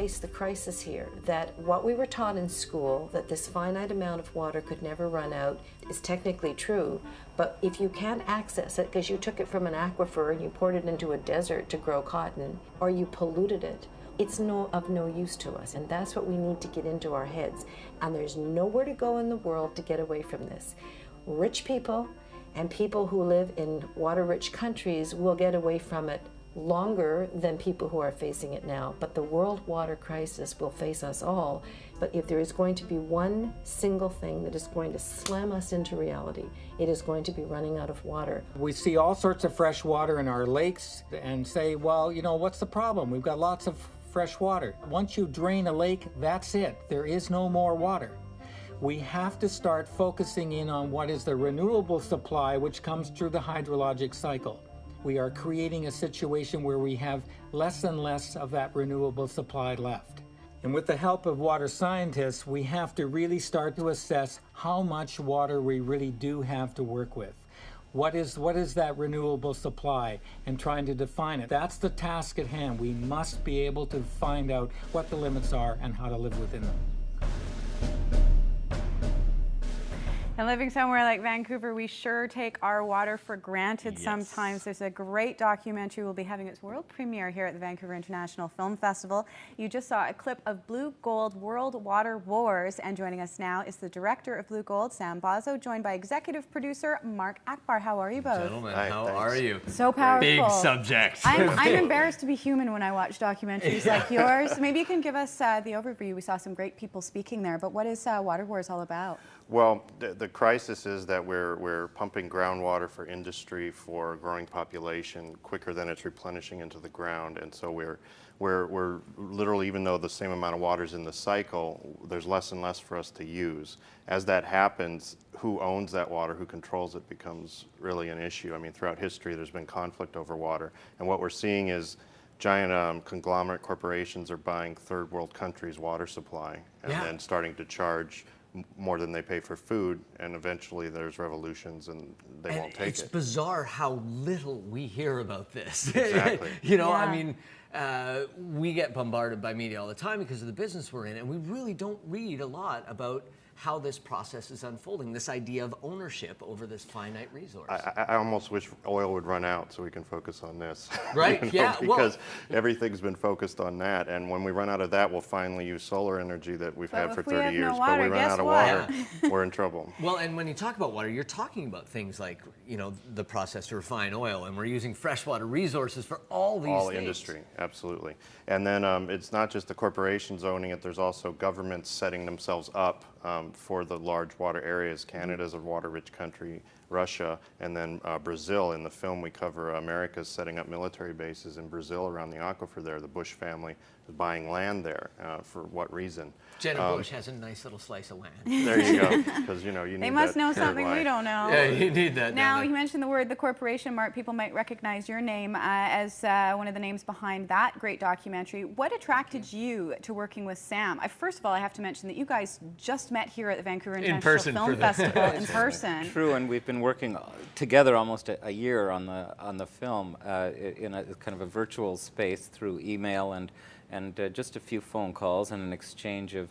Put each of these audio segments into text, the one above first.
face the crisis here, that what we were taught in school, that this finite amount of water could never run out, is technically true. But if you can't access it because you took it from an aquifer and you poured it into a desert to grow cotton, or you polluted it, it's of no use to us. And that's what we need to get into our heads. And there's nowhere to go in the world to get away from this. Rich people and people who live in water-rich countries will get away from it longer than people who are facing it now. But the world water crisis will face us all. But if there is going to be one single thing that is going to slam us into reality, it is going to be running out of water. We see all sorts of fresh water in our lakes and say, well, you know, what's the problem? We've got lots of fresh water. Once you drain a lake, that's it. There is no more water. We have to start focusing in on what is the renewable supply, which comes through the hydrologic cycle. We are creating a situation where we have less and less of that renewable supply left. And with the help of water scientists, we have to really start to assess how much water we really do have to work with. What is that renewable supply, and trying to define it. That's the task at hand. We must be able to find out what the limits are and how to live within them. And living somewhere like Vancouver, we sure take our water for granted sometimes. There's a great documentary. We'll be having its world premiere here at the Vancouver International Film Festival. You just saw a clip of Blue Gold World Water Wars, and joining us now is the director of Blue Gold, Sam Bozzo, joined by executive producer Mark Achbar. How are you both? Gentlemen, how are you? So powerful. Big subject. I'm embarrassed to be human when I watch documentaries like yours. Maybe you can give us the overview. We saw some great people speaking there, but what is Water Wars all about? Well, the crisis is that we're pumping groundwater for industry, for growing population quicker than it's replenishing into the ground, and so we're literally, even though the same amount of water is in the cycle, there's less and less for us to use. As that happens, who owns that water, who controls it, becomes really an issue. I mean, throughout history, there's been conflict over water, and what we're seeing is giant conglomerate corporations are buying third world countries' water supply and then starting to charge more than they pay for food, and eventually there's revolutions and they won't take it. It's bizarre how little we hear about this. Exactly. You know, I mean, we get bombarded by media all the time because of the business we're in, and we really don't read a lot about how this process is unfolding, this idea of ownership over this finite resource. I almost wish oil would run out so we can focus on this. Right, because everything's been focused on that, and when we run out of that, we'll finally use solar energy that we've had for 30 years, but we run out of water, we're in trouble. Well, and when you talk about water, you're talking about things like, you know, the process to refine oil, and we're using freshwater resources for all these things. Industry, absolutely. And then it's not just the corporations owning it, there's also governments setting themselves up for the large water areas. Canada's a water-rich country, Russia, and then Brazil. In the film we cover America's setting up military bases in Brazil around the aquifer there. The Bush family is buying land there. For what reason? Jenna Bush has a nice little slice of land. There you go, because you know you need. They must that know something we don't know. Yeah, you need that. Now, you mentioned the corporation, Mark. People might recognize your name as one of the names behind that great documentary. What attracted you to working with Sam? First of all, I have to mention that you guys just met here at the Vancouver International Film Festival in person. True, and we've been working together almost a year on the film in a kind of a virtual space through email and just a few phone calls and an exchange of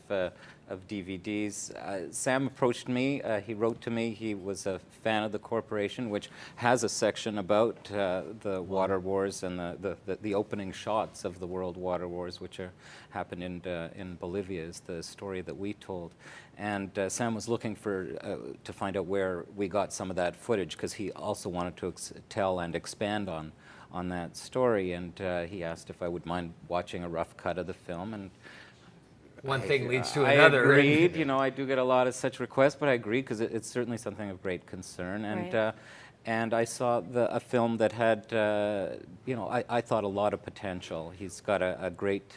DVDs. Sam approached me. He wrote to me. He was a fan of the corporation, which has a section about the water wars and the opening shots of the World Water Wars, which happened in Bolivia, is the story that we told. And Sam was looking to find out where we got some of that footage, because he also wanted to tell and expand on that story, and he asked if I would mind watching a rough cut of the film, and one thing leads to another. I agreed. You know, I do get a lot of such requests, but I agreed because it's certainly something of great concern. And and I saw a film that had, you know, I thought a lot of potential. He's got a great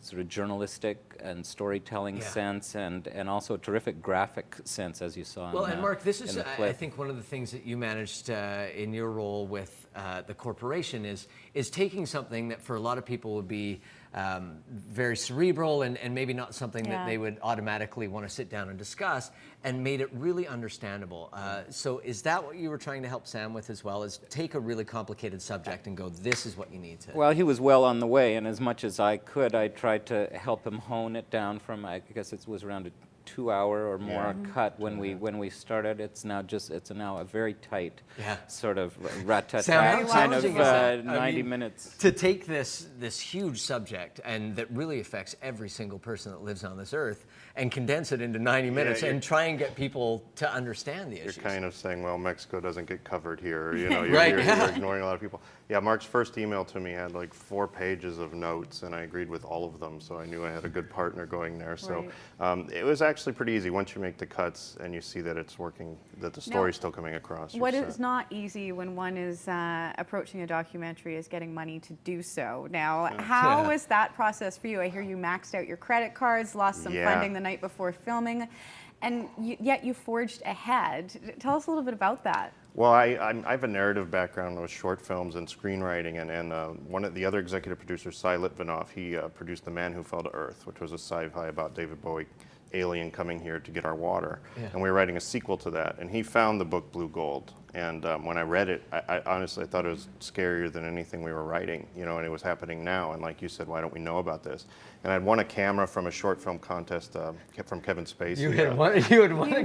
sort of journalistic and storytelling sense, and also a terrific graphic sense, as you saw. Well, and Mark, this is, I think, one of the things that you managed in your role with the corporation is taking something that for a lot of people would be very cerebral and maybe not something Yeah. that they would automatically want to sit down and discuss, and made it really understandable. So is that what you were trying to help Sam with as well, is take a really complicated subject and go, this is what you need to... Well, he was well on the way, and as much as I could, I tried to help him hone it down from, I guess it was around a 2-hour or more cut when we started. It's now a very tight sort of rat-tat-tat kind of 90 minutes. To take this huge subject and that really affects every single person that lives on this earth and condense it into 90 minutes and try and get people to understand the issues. You're kind of saying, well, Mexico doesn't get covered here. You know, Right. you're ignoring a lot of people. Yeah, Mark's first email to me had like 4 pages of notes, and I agreed with all of them, so I knew I had a good partner going there. So it was actually pretty easy once you make the cuts and you see that it's working, that the story's still coming across. What is not easy when one is approaching a documentary is getting money to do so. Now, how was that process for you? I hear you maxed out your credit cards, lost some funding the night before filming, and yet you forged ahead. Tell us a little bit about that. Well, I have a narrative background with short films and screenwriting, and one of the other executive producers, Cy Litvinov, he produced The Man Who Fell to Earth, which was a sci-fi about David Bowie, alien coming here to get our water. And we were writing a sequel to that, and he found the book Blue Gold. And when I read it, I honestly thought it was scarier than anything we were writing, you know, and it was happening now. And like you said, why don't we know about this? And I'd won a camera from a short film contest from Kevin Spacey. You had won a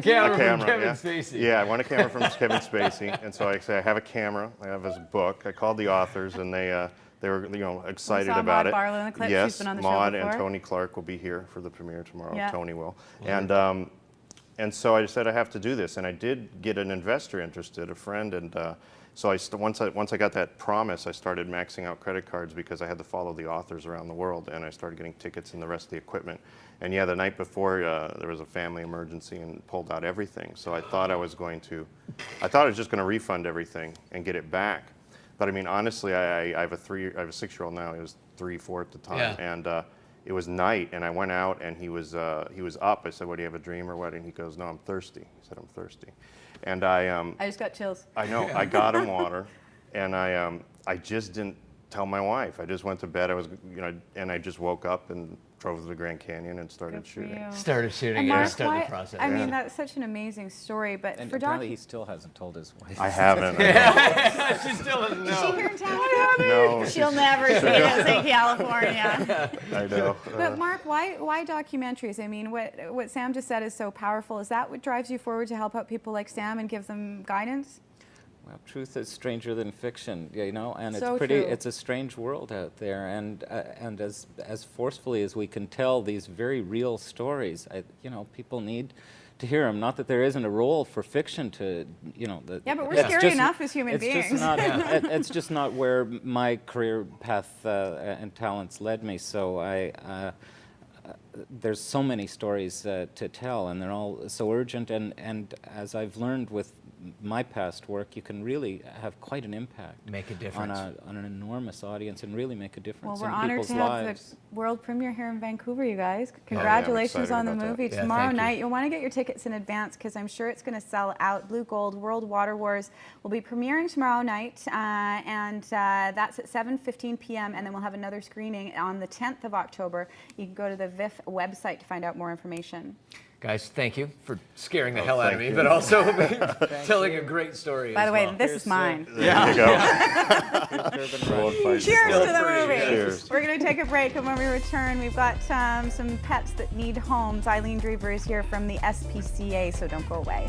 camera from Kevin Spacey. Yeah, I won a camera from Kevin Spacey. And so I say, I have a camera, I have his book. I called the authors, and they were, you know, excited about Maud it. Barlow in the clip. Yes, She's been on the show Maud before. and Tony Clark will be here for the premiere tomorrow. Yeah. Tony will. And so I said I have to do this, and I did get an investor interested, a friend, and so once I got that promise, I started maxing out credit cards because I had to follow the authors around the world, and I started getting tickets and the rest of the equipment. And yeah, the night before there was a family emergency and pulled out everything. So I thought I was just going to refund everything and get it back. But I mean, honestly, I have a 6-year-old now. He was 3, 4 at the time, and it was night, and I went out, and he was up. I said, "What, do you have a dream or what?" And he goes, "No, I'm thirsty." He said, "I'm thirsty," and I just got chills. I know. I got him water, and I just didn't tell my wife. I just went to bed. I was, you know, and I just woke up and drove to the Grand Canyon and started shooting. Started shooting And and Mark, started the process. I mean, that's such an amazing story, but And for apparently he still hasn't told his wife. I haven't. She still doesn't Is she know. here in town? No. She'll never see us in California. I know. But Mark, why documentaries? I mean, what Sam just said is so powerful. Is that what drives you forward to help out people like Sam and give them guidance? Well, truth is stranger than fiction, you know, and So it's pretty. true. It's a strange world out there, and as forcefully as we can tell these very real stories, you know, people need to hear them. Not that there isn't a role for fiction to, you know. Yeah, but we're it's scary just- enough as human it's beings. Just not, it's just not where my career path and talents led me. So there's so many stories to tell, and they're all so urgent. And as I've learned with my past work, you can really have quite an impact. Make a difference. On an enormous audience, and really make a difference Well, we're in honored people's to have lives. the world premiere here in Vancouver, you guys. I'm Congratulations excited on the about that. movie Yeah, tomorrow thank you. night. You'll want to get your tickets in advance because I'm sure it's going to sell out. Blue Gold, World Water Wars will be premiering tomorrow night, and that's at 7:15 p.m. And then we'll have another screening on the 10th of October. You can go to the VIF website to find out more information. Guys, thank you for scaring the hell out of thank me, you. but also telling a great story. By as the way, well. this is mine. There you go. Cheers to the free. movie. Cheers. We're going to take a break, and when we return, we've got some pets that need homes. Eileen Drever is here from the SPCA, so don't go away.